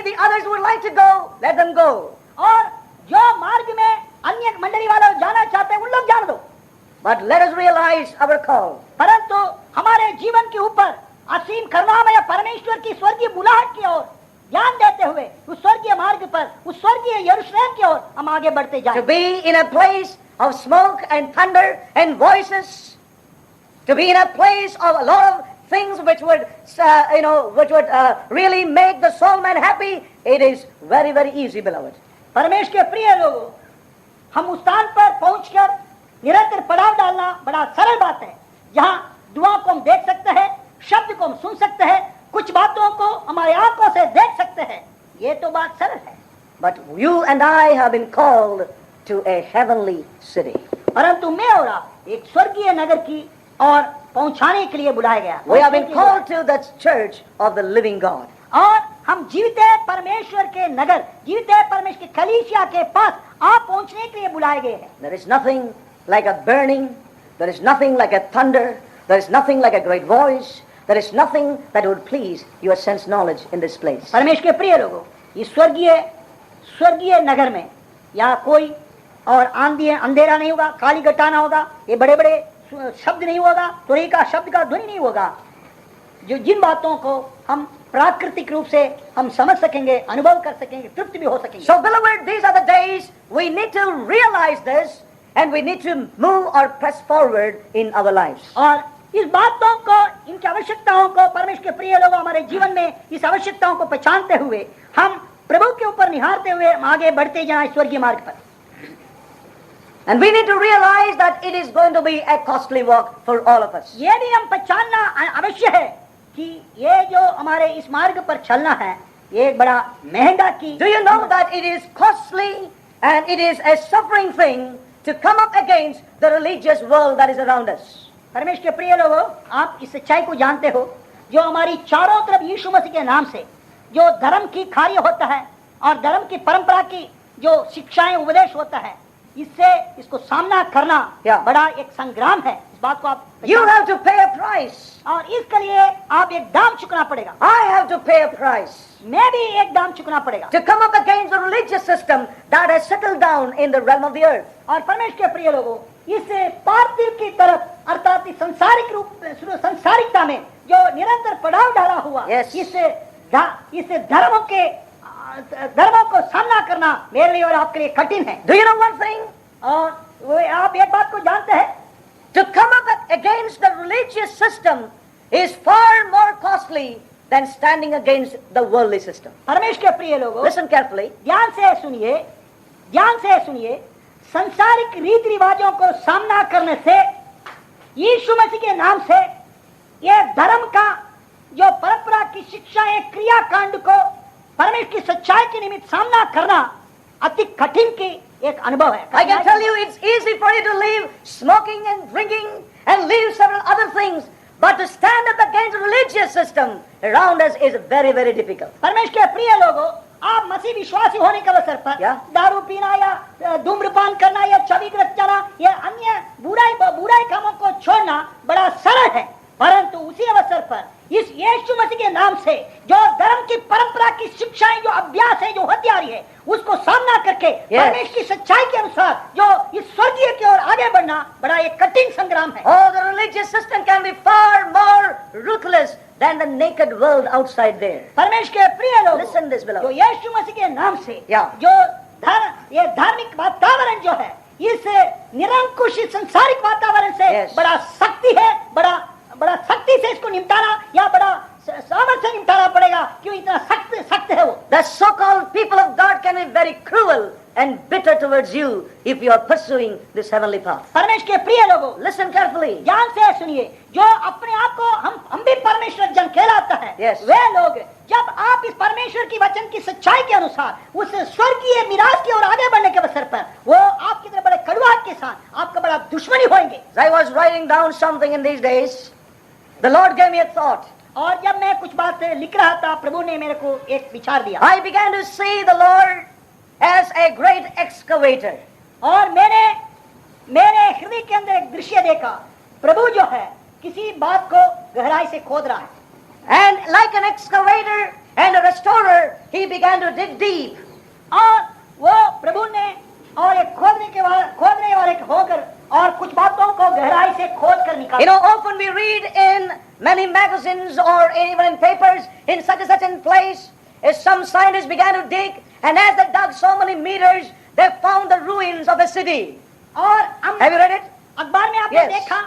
the others would like to go, let them go. और जो मार्ग में अन्य मंडली वाले जाना चाहते हैं उन लोग जान दो. But let us realize our call. परंतु हमारे जीवन के ऊपर असीम करुणामय परमेश्वर की स्वर्गीय बुलाहट की ओर ध्यान देते हुए उस स्वर्गीय मार्ग पर, उस स्वर्गीय यरूशलेम की ओर हम आगे बढ़ते जाएं. To be in a place of smoke and thunder and voices, to be in a place of a lot of things which would, really make the soul man happy, it is very, very easy, beloved. परमेश्वर के प्रिय लोगों, हम उस स्थान पर पहुंचकर निरंतर पड़ाव डालना बड़ा सरल बात है, जहां दुआ को हम देख सकते हैं, शब्द को हम सुन सकते हैं, कुछ बातों को हमारी आंखों से देख सकते हैं. ये तो बात सरल है. But you and I have been called to a heavenly city. परंतु मैं और आप एक स्वर्गीय नगर की और पहुंचाने के लिए बुलाया गया. We have been called to the church of the living God. और हम जीवित परमेश्वर के नगर, जीवित परमेश्वर के कलीसिया के पास आप पहुंचने के लिए बुलाए गए हैं. There is nothing like a burning, there is nothing like a thunder, there is nothing like a great voice, there is nothing that would please your sense knowledge in this place. परमेश्वर के प्रिय लोगों, इस स्वर्गीय नगर में या कोई और आंधी अंधेरा नहीं होगा, काली घटा ना होगा, ये बड़े बड़े शब्द नहीं होगा, तुरही का शब्द का ध्वनि नहीं होगा, जो जिन बातों को हम प्राकृतिक रूप से हम समझ सकेंगे, अनुभव कर सकेंगे, तृप्त भी हो सकेंगे. So beloved, these are the days we need to realize this and we need to move or press forward in our lives. और इस बातों को, इनकी आवश्यकताओं को, परमेश्वर के प्रिय लोगों, हमारे जीवन में इस आवश्यकताओं को पहचानते हुए हम प्रभु के ऊपर निहारते हुए आगे बढ़ते जाएं स्वर्गीय मार्ग पर. And we need to realize that it is going to be a costly walk for all of us. ये भी हम पहचानना अवश्य है कि ये जो हमारे इस मार्ग पर चलना है, ये बड़ा महंगा की. Do you know that it is costly and it is a suffering thing to come up against the religious world that is around us? परमेश्वर के प्रिय लोगों, आप इस सच्चाई को जानते हो, जो हमारी चारों तरफ यीशु मसीह के नाम से जो धर्म की कार्य होता है और धर्म की परंपरा की जो शिक्षाएं उपदेश होता है, इससे इसको सामना करना बड़ा एक संग्राम है. इस बात को आप You have to pay a price. और इसके लिए आप एक दाम चुकाना पड़ेगा. I have to pay a price. मैं भी एक दाम चुकाना पड़ेगा. To come up against the religious system that has settled down in the realm of the earth. और परमेश्वर के प्रिय लोगों, इस पार्थिव की तरफ अर्थात सांसारिक रूप सांसारिकता में जो निरंतर पड़ाव डाला हुआ, इससे धर्मों को सामना करना मेरे लिए और आपके लिए कठिन है. Do you know one thing? और आप एक बात को जानते हैं, to come up against the religious system is far more costly than standing against the worldly system. परमेश्वर के प्रिय लोगों, listen carefully. ध्यान से सुनिए. संसारिक रीति रिवाजों को सामना करने से, यीशु मसीह के नाम से, ये धर्म का जो परंपरा की शिक्षाएं, क्रियाकांड को परमेश्वर की सच्चाई के निमित्त सामना करना अति कठिन की एक अनुभव है. I can tell you it's easy for you to leave smoking and drinking and leave several other things, but to stand up against the religious system around us is very, very difficult. परमेश्वर के प्रिय लोगों, आप मसीह विश्वासी होने के अवसर पर दारू पीना या धूम्रपान करना या छविग्रस्त जाना या अन्य बुराई कामों को छोड़ना बड़ा सरल है, परंतु उसी अवसर पर इस यीशु मसीह के नाम से जो धर्म की परंपरा की शिक्षाएं, जो अभ्यास है, जो हथियारी है, उसको सामना करके परमेश्वर की सच्चाई के अनुसार जो इस स्वर्गीय की ओर आगे बढ़ना बड़ा एक कठिन संग्राम है. Oh, the religious system can be far more ruthless than the naked world outside there. परमेश्वर के प्रिय लोग, listen this beloved, जो यीशु मसीह के नाम से जो ये धार्मिक वातावरण जो है, इस निरंकुश संसारिक वातावरण से बड़ा सख्ती है, बड़ा सख्ती से इसको निपटाना या बड़ा सामर्थ्य से निपटाना पड़ेगा, क्यों इतना सख्त है वो. The so-called people of God can be very cruel and bitter towards you if you are pursuing this heavenly path. परमेश्वर के प्रिय लोगों, listen carefully. ध्यान से सुनिए. जो अपने आप को हम भी परमेश्वर जन कहलाता है, वे लोग जब आप इस परमेश्वर की वचन की सच्चाई के अनुसार उस स्वर्गीय मिराज की ओर आगे बढ़ने के अवसर पर वो आपकी तरह बड़े कड़वाहट के साथ आपका बड़ा दुश्मनी होंगे. I was writing down something in these days. The Lord gave me a thought. और जब मैं कुछ बात लिख रहा था, प्रभु ने मेरे को एक विचार दिया. I began to see the Lord as a great excavator. और मेरे हृदय के अंदर एक दृश्य देखा, प्रभु जो है किसी बात को गहराई से खोद रहा है. And like an excavator and a restorer, he began to dig deep. और वो प्रभु ने और एक खोदने वाले होकर और कुछ बातों को गहराई से खोद कर निकाला. You know, often we read in many magazines or even in papers, in such and such a place, as some scientists began to dig, and as they dug so many meters, they found the ruins of a city. और Have you read it? अखबार में आपने Yes. देखा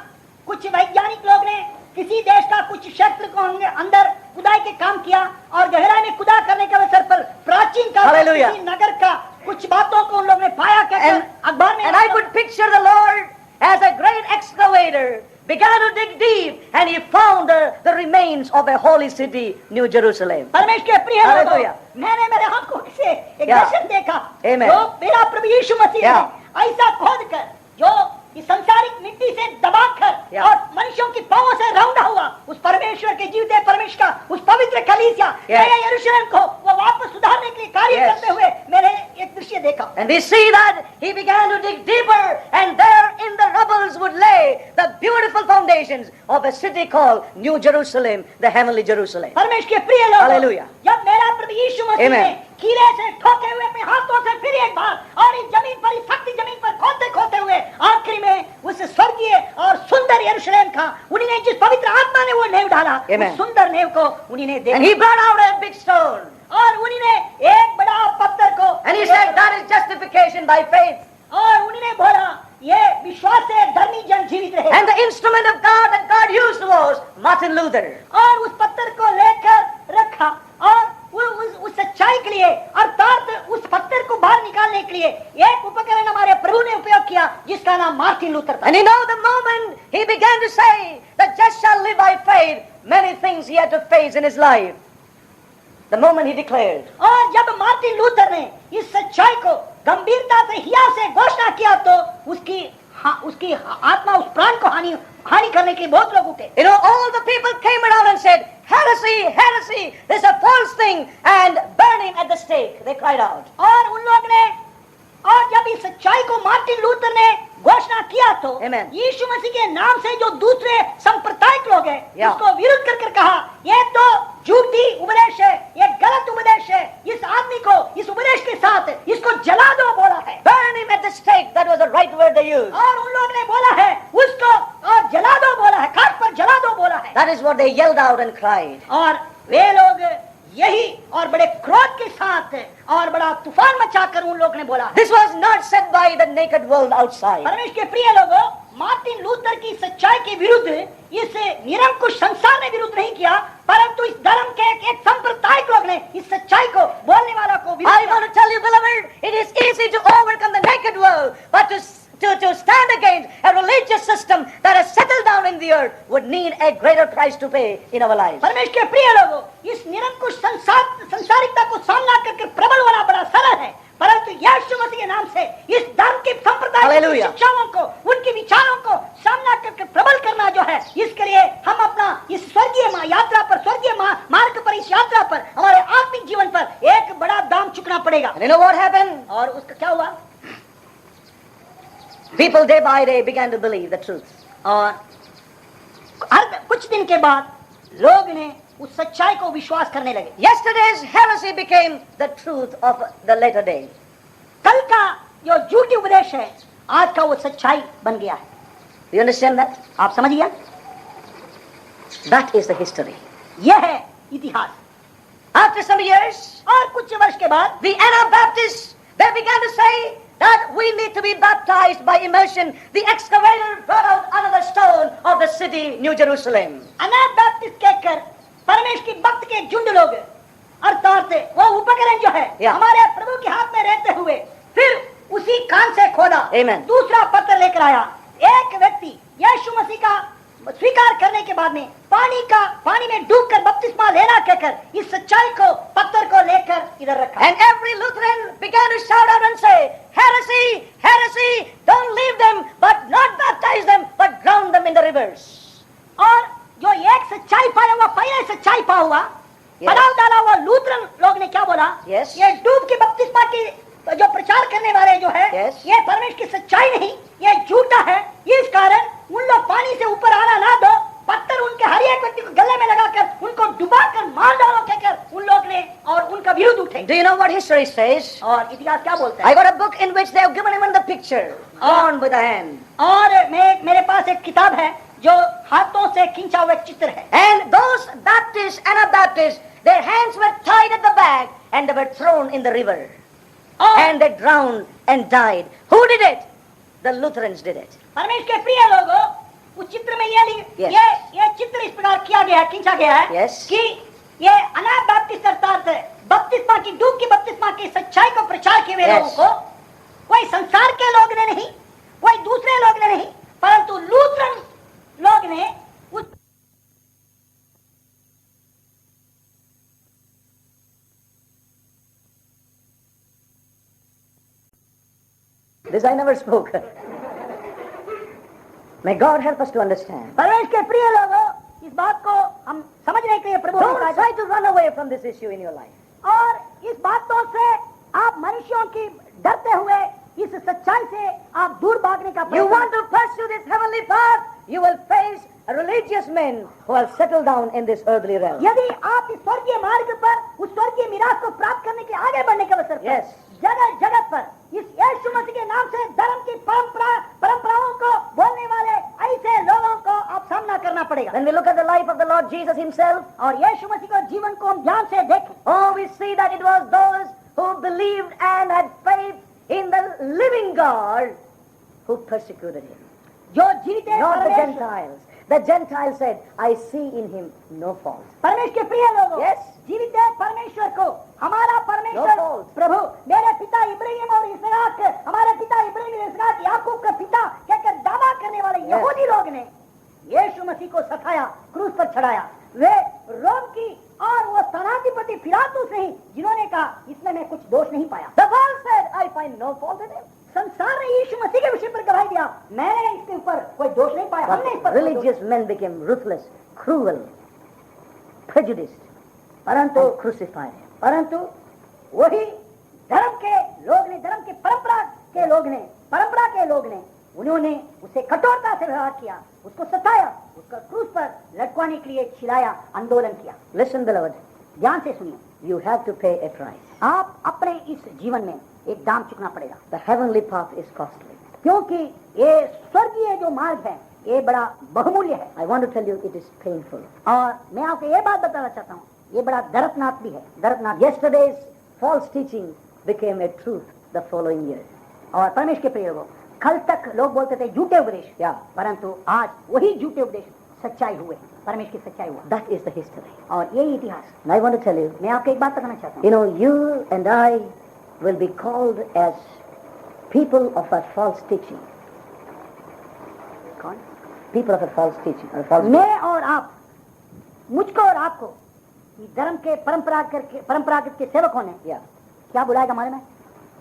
कुछ वैज्ञानिक लोग ने किसी देश का कुछ क्षेत्र को अंदर खुदाई के काम किया और गहराई में खुदा करने के अवसर पर प्राचीन काल के Hallelujah. किसी नगर का कुछ बातों को उन लोगों ने पाया कहकर अखबार में. And I could picture the Lord as a great excavator began to dig deep, and he found the remains of a holy city, New Jerusalem. परमेश्वर के प्रिय लोगों, Hallelujah. मैंने मेरे आंखों से एक Yeah. दर्शन देखा. Amen. जो मेरा प्रभु यीशु मसीह Yeah. ने ऐसा खोद कर जो इस संसारिक मिट्टी से दबाकर Yeah. और मनुष्यों की पांवों से रौंदा हुआ उस परमेश्वर के जीवते परमेश्वर का उस पवित्र कलीसिया Yes. नया यरूशलेम को वो वापस सुधारने के लिए कार्य Yes. करते हुए मैंने एक दृश्य देखा. And we see that he began to dig deeper, and there in the rubbles would lay the beautiful foundations of a city called New Jerusalem, the heavenly Jerusalem. परमेश्वर के प्रिय लोग, Hallelujah. जब मेरा प्रभु यीशु मसीह Amen. ने कीले से ठोके हुए अपने हाथों से फिर एक बार और इस जमीन पर इस सख्त जमीन पर खोदते हुए आखिरी में उस स्वर्गीय और सुंदर यरूशलेम का उन्हीं ने जिस पवित्र आत्मा ने वो नेव डाला, Amen. उस सुंदर नेव को उन्हीं ने And देखा he brought out a big stone, और उन्हीं ने एक बड़ा पत्थर को and he said, that is justification by faith. और उन्हीं ने बोला ये विश्वास से धर्मी जन जीवित रहे. And the instrument of God that God used was Martin Luther. और उस पत्थर को लेकर रखा और उस सच्चाई के लिए अर्थात उस पत्थर को बाहर निकालने के लिए एक उपकरण हमारे प्रभु ने उपयोग किया जिसका नाम मार्टिन लूथर था. And you know, the moment he began to say, the just shall live by faith, many things he had to face in his life. The moment he declared. और जब मार्टिन लूथर ने इस सच्चाई को गंभीरता से हिया से घोषणा किया तो उसकी आत्मा उस प्राण को हानि करने के बहुत लोग उठे. You know, all the people came around and said, heresy, heresy, this is a false thing, and burn him at the stake. They cried out. और उन लोग ने और जब इस सच्चाई को मार्टिन लूथर ने घोषणा किया तो Amen. यीशु मसीह के नाम से जो दूसरे सांप्रदायिक लोग हैं Yeah. उसको विरोध कर कहा ये तो झूठी उपदेश है, ये गलत उपदेश है, इस आदमी को इस उपदेश के साथ इसको जला दो बोला है. Burn him at the stake. That was the right word they used. और उन लोग ने बोला है उसको और जला दो बोला है, काट पर जला दो बोला है. That is what they yelled out and cried. और वे लोग यही और बड़े क्रोध के साथ और बड़ा तूफान मचाकर उन लोग ने बोला है. This was not said by the naked world outside. परमेश्वर के प्रिय लोगों, मार्टिन लूथर की सच्चाई के विरुद्ध इस निरंकुश संसार ने विरुद्ध नहीं किया, परंतु इस धर्म के एक सांप्रदायिक लोग ने इस सच्चाई को बोलने वाला को विरोध I किया. want to tell you, beloved, it is easy to overcome the naked world, but to stand against a religious system that has settled down in the earth would need a greater price to pay in our lives. परमेश्वर के प्रिय लोगों, इस निरंकुश संसारिकता को सामना करके प्रबल होना बड़ा सरल है, परंतु यीशु मसीह के नाम से इस धर्म के संप्रदाय की Hallelujah. शिक्षाओं को उनके विचारों को सामना करके प्रबल करना जो है, इसके लिए हम अपना इस स्वर्गीय यात्रा पर स्वर्गीय मार्ग पर इस यात्रा पर हमारे आत्मिक जीवन पर एक बड़ा दाम चुकना पड़ेगा. And you know what happened? और उसका क्या हुआ? People day by day began to believe the truth. और कुछ दिन के बाद लोग ने उस सच्चाई को विश्वास करने लगे. Yesterday's heresy became the truth of the later day. कल का जो झूठी उपदेश है आज का वो सच्चाई बन गया है. You understand that? आप समझ गया? That is the history. यह है इतिहास. After some years, और कुछ वर्ष के बाद the Anabaptists, they began to say that we need to be baptized by immersion. The excavator brought out another stone of the city, New Jerusalem. अनाबैप्टिस्ट कहकर परमेश्वर की भक्त के झुंड लोग अर्थात वो उपकरण जो है Yeah. हमारे प्रभु के हाथ में रहते हुए फिर उसी कान से खोदा. Amen. दूसरा पत्थर लेकर आया. एक व्यक्ति यीशु मसीह का स्वीकार करने के बाद में पानी में डूबकर बपतिस्मा लेना कहकर इस सच्चाई को पत्थर को लेकर इधर रखा. And every Lutheran began to shout out and say, heresy, heresy, don't leave them, but not baptize them, but drown them in the rivers. और जो एक सच्चाई पाया हुआ पहले सच्चाई पा हुआ पड़ाव डाला हुआ लूथरन लोग ने क्या बोला? Yes. ये डूब के बपतिस्मा की जो प्रचार करने वाले जो है Yes. ये परमेश्वर की सच्चाई नहीं, ये झूठा है. इस कारण उन लोग पानी से ऊपर आना ना दो, पत्थर उनके हर एक व्यक्ति को गले में लगाकर उनको डुबाकर मार डालो कहकर उन लोग करने और उनका विरोध उठे। Do you know what history says? और इतिहास क्या बोलता I है? got a book in which they have given even the picture, drawn with a hand. और मेरे पास एक किताब है जो हाथों से खींचा हुआ चित्र है। And those Baptists, Anabaptists, their hands were tied at the back and they were thrown in the river. And they drowned and died. Who did it? The Lutherans did it. परमेश्वर के प्रिय लोगों, उस चित्र में Yes. ये चित्र इस प्रकार किया गया है, खींचा गया है Yes. कि ये अनाबैप्टिस्ट अर्थात बपतिस्मा की डूब की बपतिस्मा की सच्चाई को प्रचार किए हुए Yes. लोगों को कोई संसार के लोग ने नहीं, कोई दूसरे लोग ने नहीं, परंतु लूथरन लोग ने उस This I never spoke. May God help us to understand. परमेश्वर के प्रिय लोगों, इस बात को हम समझने के लिए प्रभु Don't ने try to run away from this issue in your life. और इस बातों से आप मनुष्यों की डरते हुए इस सच्चाई से आप दूर भागने का You प्रयत्न want to pursue this heavenly path, you will face religious men who have settled down in this earthly realm. यदि आप इस स्वर्गीय मार्ग पर उस स्वर्गीय मिराज को प्राप्त करने के आगे बढ़ने के अवसर पर Yes. जगह जगह पर इस यीशु मसीह के नाम से धर्म की परंपराओं को बोलने वाले ऐसे लोगों को आप सामना करना पड़ेगा। When we look at the life of the Lord Jesus himself, और यीशु मसीह के जीवन को हम ध्यान से देखें, oh, we see that it was those who believed and had faith in the living God who persecuted him. जो जीवित है Not the परमेश्वर Gentiles. The Gentiles said, I see in him no fault. परमेश्वर के प्रिय लोगों, Yes. जीवित है परमेश्वर को हमारा परमेश्वर No fault. प्रभु मेरे पिता इब्राहिम और इसहाक, हमारे पिता इब्राहिम और इसहाक याकूब का पिता कहकर दावा करने वाले यहूदी लोग ने यीशु मसीह को सताया, क्रूस पर चढ़ाया। वे रोम की और वो सेनाधिपति पिलातुस नहीं, जिन्होंने कहा इसमें मैं कुछ दोष नहीं पाया। The world said, I find no fault in him. संसार ने यीशु मसीह के विषय पर गवाही दिया, मैंने इसके ऊपर कोई दोष नहीं पाया। हमने इस But पर कोई दोष- religious men became ruthless, cruel, prejudiced, परंतु crucified him. परंतु वही धर्म के लोग ने, धर्म की परंपरा के लोग ने उन्होंने उसे कठोरता से व्यवहार किया, उसको सताया, उसका क्रूस पर लटकाने के लिए चिल्लाया, आंदोलन किया। Listen, beloved, ध्यान से सुनिए, you have to pay a price. आप अपने इस जीवन में एक दाम चुकना पड़ेगा, The heavenly path is costly. क्योंकि ये स्वर्गीय जो मार्ग है ये बड़ा बहुमूल्य है। I want to tell you it is painful. और मैं आपको ये बात बताना चाहता हूँ, ये बड़ा दर्दनाक भी है, दर्दनाक। Yesterday's false teaching became a truth the following year. और परमेश्वर के प्रिय लोगों, कल तक लोग बोलते थे झूठे उपदेश, Yeah. परंतु आज वही झूठे उपदेश सच्चाई हुए, परमेश्वर की सच्चाई हुआ। That is the history. और यही इतिहास। And I want to tell you, मैं आपको एक बात बताना चाहता हूँ, you know, you and I will be called as people of a false teaching. कौन? People of a false teaching. Or false मैं और आप, मुझको और आपको धर्म के परंपरागत के सेवकों ने Yeah. क्या बुलाएगा हमारे में?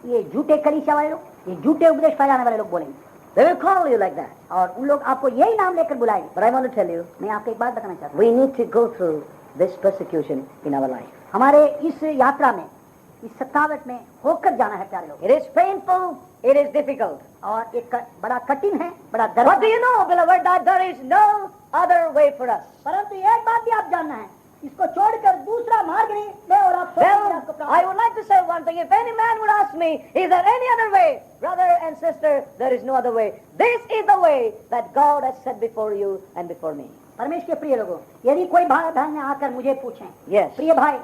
ये झूठे कलीसिया वाले लोग, ये झूठे उपदेश फैलाने वाले लोग बोलेंगे, They will call you like that. और उन लोग आपको यही नाम लेकर बुलाएंगे। But I want to tell you, मैं आपको एक बात बताना चाहता हूँ, we need to go through this persecution in our life. हमारे इस यात्रा में, इस सतावट में होकर जाना है प्यारे लोग। It is painful, it is difficult. और एक बड़ा कठिन है, बड़ा What do दर्द। you know, beloved, that there is no other way for us? परंतु एक बात भी आप जानना है, इसको छोड़कर दूसरा मार्ग नहीं, मैं और आप स्वर्ग की राह को Well, प्राप्त I would like to say one thing. If any man would ask me, is there any other way? Brother and sister, there is no other way. This is the way that God has set before you and before me. परमेश्वर के प्रिय लोगों, यदि कोई भाई बहन ने आकर मुझे पूछे, Yes. प्रिय भाई,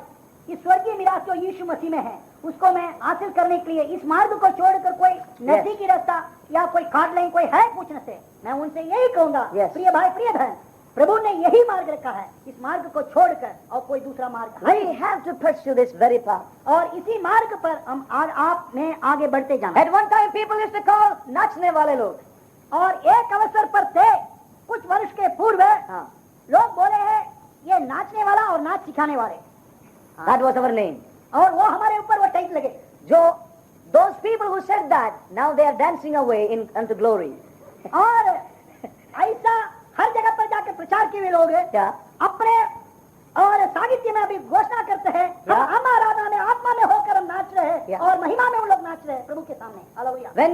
इस स्वर्गीय मिराज जो यीशु मसीह में है, उसको मैं हासिल करने के लिए इस मार्ग को छोड़कर कोई नजदीकी रास्ता या कोई काट लें, कोई है पूछने से, मैं उनसे यही कहूंगा, Yes. प्रिय भाई, प्रिय बहन, प्रभु ने यही मार्ग रखा है, इस मार्ग को छोड़कर और कोई दूसरा मार्ग We नहीं। have to pursue this very path. और इसी मार्ग पर हम आप में आगे बढ़ते जाना। At one time, people used to call नाचने वाले लोग. और एक अवसर पर थे, कुछ वर्ष के पूर्व हाँ. लोग बोले हैं ये नाचने वाला और नाच सिखाने वाले, That was our name. और वो हमारे ऊपर वो टैग लगे। Those people who said that, now they are dancing away unto glory. और ऐसा हर जगह पर जाकर प्रचार किए हुए लोग क्या? अपने और साहित्य में अभी घोषणा करते हैं, क्या? हम आराधना में आत्मा में होकर हम नाच रहे हैं क्या? और महिमा में हम लोग नाच रहे हैं प्रभु के सामने। Hallelujah. When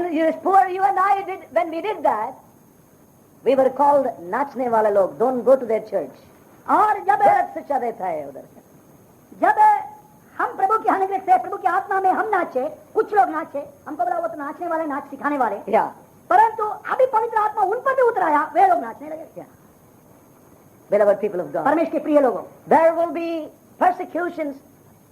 you and I did, when we did that, we were called नाचने वाले लोग. Don't go to their church. और जब गलत शिक्षा देता है उधर. जब हम प्रभु के अनुग्रह से, प्रभु की आत्मा में हम नाचे, कुछ लोग नाचे, हमको बोला वो तो नाचने वाले, नाच सिखाने वाले, Yeah. परंतु अभी पवित्र आत्मा उन पर भी उतर आया, वे लोग नाचने लगे। Yeah. Beloved people of God, परमेश्वर के प्रिय लोगों, there will be persecutions,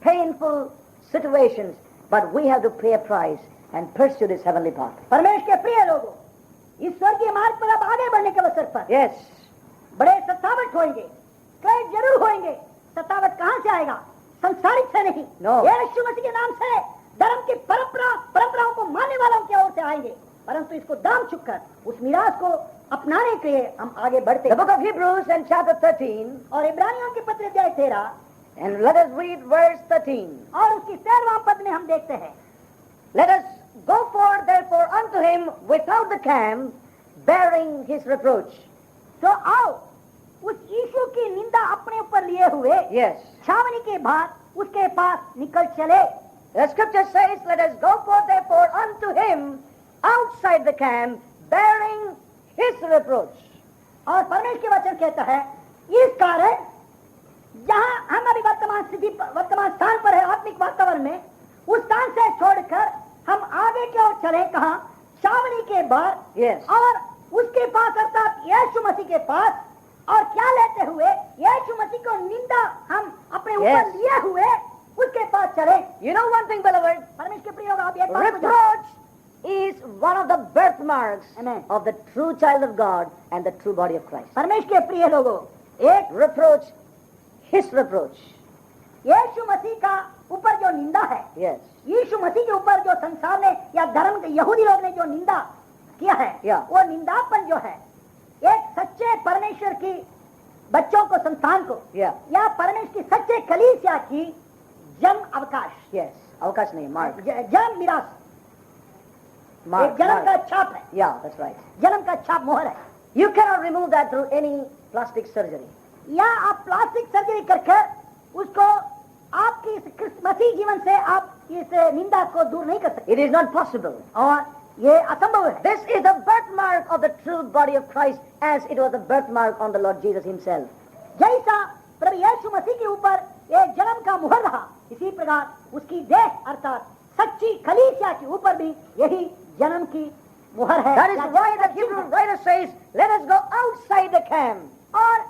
painful situations, but we have to pay a price and pursue this heavenly path. परमेश्वर के प्रिय लोगों, इस स्वर्गीय मार्ग पर अब आगे बढ़ने के अवसर पर Yes. बड़े सतावट होंगे, कई जरूर होंगे। सतावट कहाँ से आएगा? संसारिक से नहीं, No. यीशु मसीह के नाम से धर्म की परंपराओं को मानने वालों की ओर से आएंगे, परंतु इसको दाम चुककर उस मिराज को अपनाने के लिए हम आगे बढ़ते The हैं। book of Hebrews and chapter 13, और इब्रानियों के पत्र अध्याय 13 and let us read verse 13. और उसकी 13वां पद में हम देखते हैं, Let us go forth therefore unto him without the camp, bearing his reproach. तो आओ उस यीशु की निंदा अपने ऊपर लिए हुए Yes. छावनी के बाद उसके पास निकल चले। The scripture says, let us go forth therefore unto him outside the camp, bearing his reproach. और परमेश्वर के वचन कहता है, इस कारण जहां हम अभी वर्तमान स्थान पर है, आत्मिक वातावरण में, उस स्थान से छोड़कर हम आगे की ओर चले, कहा छावनी के बाहर, Yes. और उसके पास अर्थात यीशु मसीह के पास, और क्या लेते हुए यीशु मसीह को निंदा हम अपने ऊपर Yes. लिए हुए उसके पास चले। You know one thing, beloved? परमेश्वर के प्रिय लोग, आप एक बात को जानते Reproach is one of the birthmarks Amen. of the true child of God and the true body of Christ. हैं, परमेश्वर के प्रिय लोगों, एक Reproach, his reproach. यीशु मसीह का ऊपर जो निंदा है, Yes. यीशु मसीह के ऊपर जो संसार ने या धर्म के यहूदी लोग ने जो निंदा किया है, Yeah. वो निंदापन जो है एक सच्चे परमेश्वर की बच्चों को, संतान को, Yeah. या परमेश्वर की सच्चे कलीसिया की जन्म अवकाश, Yes. अवकाश नहीं, mark. जन्म मिरास, Mark. एक जन्म का Mark. छाप है, Yeah, that's right. जन्म का छाप मोहर है। You cannot remove that through any plastic surgery. या आप प्लास्टिक सर्जरी करके उसको आपकी इस क्रिस्त मसीह जीवन से आप इस निंदा को दूर नहीं कर सकते, It is not possible. और ये असंभव है। This is the birthmark of the true body of Christ, as it was the birthmark on the Lord Jesus himself. जैसा प्रभु यीशु मसीह के ऊपर एक जन्म का मुहर रहा, इसी प्रकार उसकी देह अर्थात सच्ची कलीसिया के ऊपर भी यही जन्म की मुहर है। That is why the Hebrew writer says, let us go outside the camp. और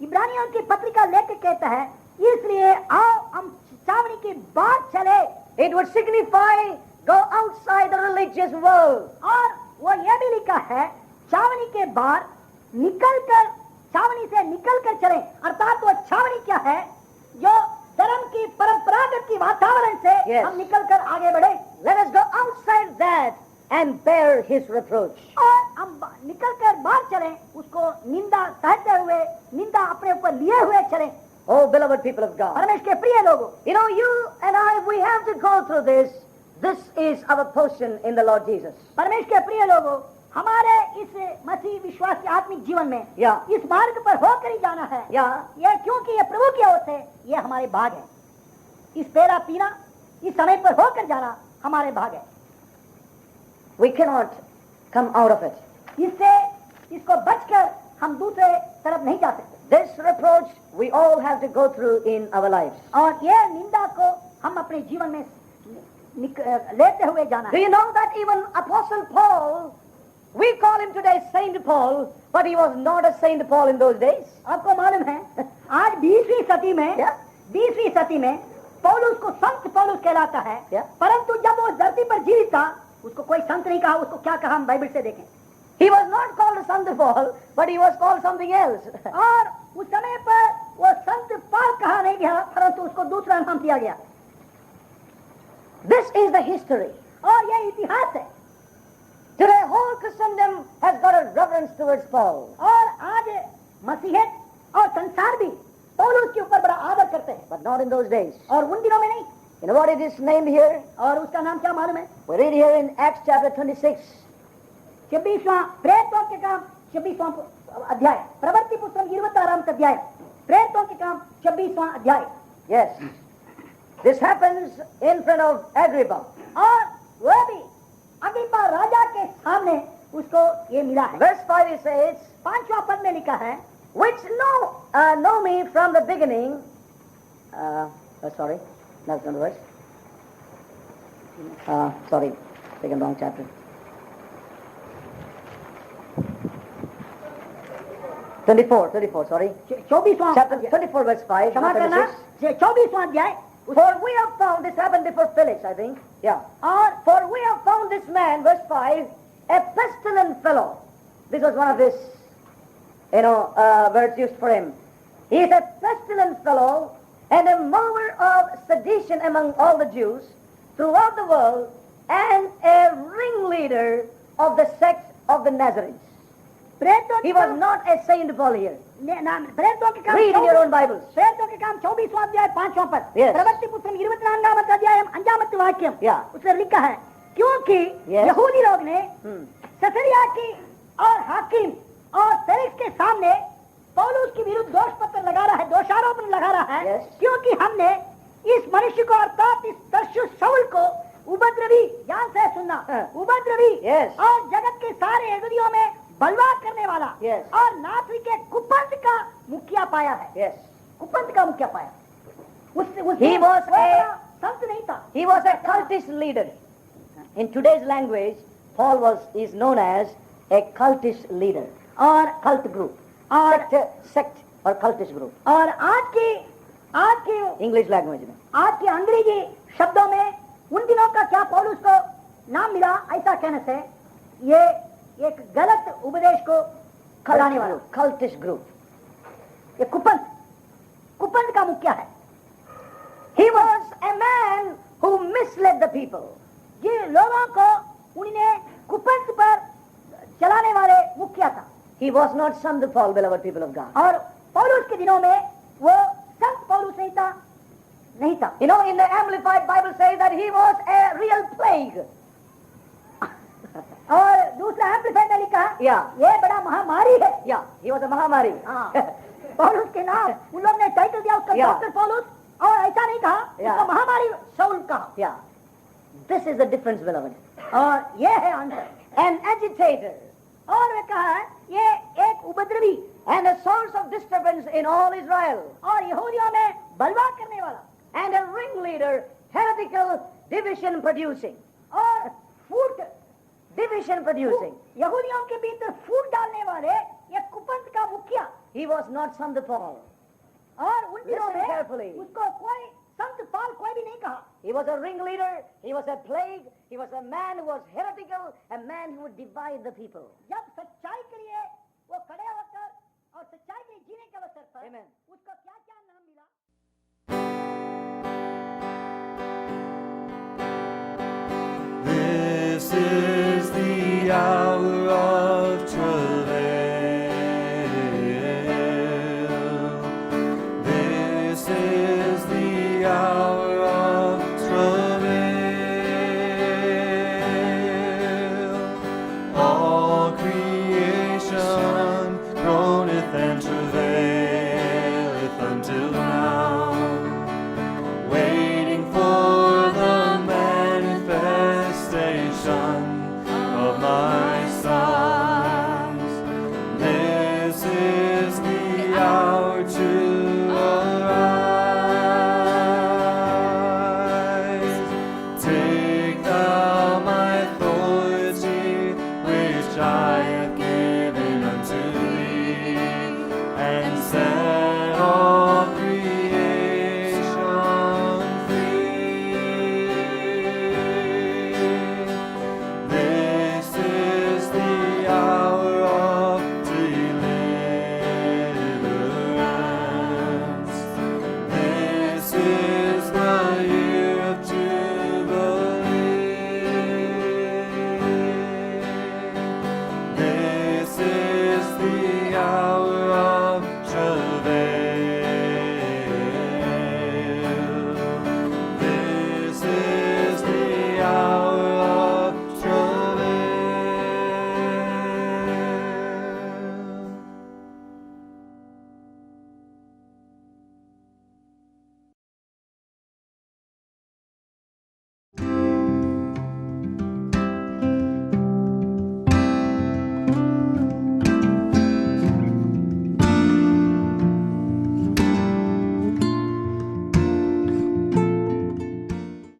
इब्रानियों की पत्रिका लेकर कहता है, इसलिए आओ हम छावनी के बाहर चले। It would signify, go outside the religious world. और वो ये भी लिखा है, छावनी के बाहर निकलकर, छावनी से निकलकर चले, अर्थात वो छावनी क्या है? जो धर्म की परंपरागत की वातावरण से Yes. हम निकलकर आगे बढ़े, Let us go outside that and bear his reproach. और हम निकलकर बाहर चले, उसको निंदा सहते हुए, निंदा अपने ऊपर लिए हुए चले। Oh, beloved people of God. परमेश्वर के प्रिय लोगों, You know, you and I, we have to go through this. This is our portion in the Lord Jesus. परमेश्वर के प्रिय लोगों, हमारे इस मसीह विश्वास के आत्मिक जीवन में Yeah. इस मार्ग पर होकर ही जाना है। Yeah. ये क्योंकि ये प्रभु की ओर से ये हमारे भाग है। इस पेरा पीना, इस समय पर होकर जाना हमारे भाग है। We cannot come out of it. इससे इसको बचकर हम दूसरे तरफ नहीं जा सकते, This reproach we all have to go through in our lives. और ये निंदा को हम अपने जीवन में लेते हुए जाना Do है। you know that even Apostle Paul, we call him today Saint Paul, but he was not a Saint Paul in those days. आपको मालूम है, आज 20वीं सदी में, Yeah. 20वीं सदी में पौलुस को संत पौलुस कहलाता है। Yeah. परंतु जब वो धरती पर जीवित था, उसको कोई संत नहीं कहा। उसको क्या कहा, हम बाइबल से देखें। He was not called a Saint Paul, but he was called something else. और उस समय पर वो संत पाल कहा नहीं गया, परंतु उसको दूसरा नाम दिया गया। This is the history. और ये इतिहास है। Today, whole Christendom has got a reverence towards Paul. और आज मसीहत और संसार भी पौलुस के ऊपर बड़ा आदर करते हैं, But not in those days. और उन दिनों में नहीं। You know what it is named here? और उसका नाम क्या मालूम है? We read here in Acts chapter 26. 26वां प्रेरितों के काम 26वां अध्याय, प्रवृत्ति पुस्तक 26वां अध्याय, प्रेरितों के काम 26वां अध्याय। Yes. This happens in front of Agrippa. और वह भी अग्रिप्पा राजा के सामने उसको ये मिला है। Verse 5 it says, 5वां पद में लिखा है, which know me from the beginning. Sorry. That's not the verse. Sorry, taken wrong chapter. Twenty-four. Sorry. 24वां Chapter 24, verse 5. क्षमा not करना 26. 24वां अध्याय For we have found, this happened before Felix, I think. Yeah. For we have found this man, verse 5, a pestilent fellow. This was one of his, words used for him. He is a pestilent fellow and a mover of sedition among all the Jews throughout the world and a ringleader of the sect of the Nazarenes. He was not a Saint Paul here. प्रेरितों के काम Read in your own Bibles. प्रेरितों के काम 24वां अध्याय 5वां पद Yes. प्रवृत्ति पुस्तक 24वां अध्याय 5वां वाक्य Yeah. उसमें लिखा है क्योंकि Yes. यहूदी लोग ने Hmm. ससरिया की और हाकिम और फेलिक्स के सामने पौलुस के विरुद्ध दोष पत्र लगा रहा है, दोषारोपण लगा रहा है Yes. क्योंकि हमने इस मनुष्य को अर्थात इस तरसुस शाऊल को उपद्रवी, ध्यान से सुनना, उपद्रवी Yes. और जगत के सारे यहूदियों में बलवा करने वाला Yes. और नासरी के कुपंथ का मुखिया पाया है। Yes. कुपंथ का मुखिया पाया। He was a- संत नहीं था। He was a cultist leader. In today's language, Paul is known as a cultist leader. और Cult group. और Sect or cultist group. और आज के English language में. आज के अंग्रेजी शब्दों में उन दिनों का क्या पौलुस को नाम मिला, ऐसा कहने से ये एक गलत उपदेश को खिलाने वाला Cultist group. ये कुपंथ का मुखिया है। He was a man who misled the people. ये लोगों को उन्हें कुपंथ पर चलाने वाले मुखिया था। He was not Saint Paul, beloved people of God. और पौलुस के दिनों में वो संत पौलुस नहीं था। You know, in the Amplified Bible says that he was a real plague. और दूसरा एम्पलीफाइड में लिखा Yeah. ये बड़ा महामारी है। Yeah, he was a Mahamari. हाँ। पौलुस के नाम उन लोग ने टाइटल दिया उसका Yeah. डॉक्टर पौलुस, और ऐसा नहीं कहा Yeah. उसको महामारी शाऊल कहा। Yeah. This is the difference, beloved. और ये है आंसर। An agitator और वे कहा है ये एक उपद्रवी and a source of disturbance in all Israel. और यहूदियों में बलवा करने वाला And a ringleader, heretical division producing. और फूट Division producing. यहूदियों के भीतर फूट डालने वाले ये कुपंथ का मुखिया। He was not Saint Paul. और उन दिनों Listen carefully. में उसको कोई संत पाल कोई भी नहीं कहा। He was a ringleader. He was a plague. He was a man who was heretical, a man who would divide the people. जब सच्चाई के लिए वो खड़े होकर और सच्चाई के लिए जीने के अवसर पर Amen.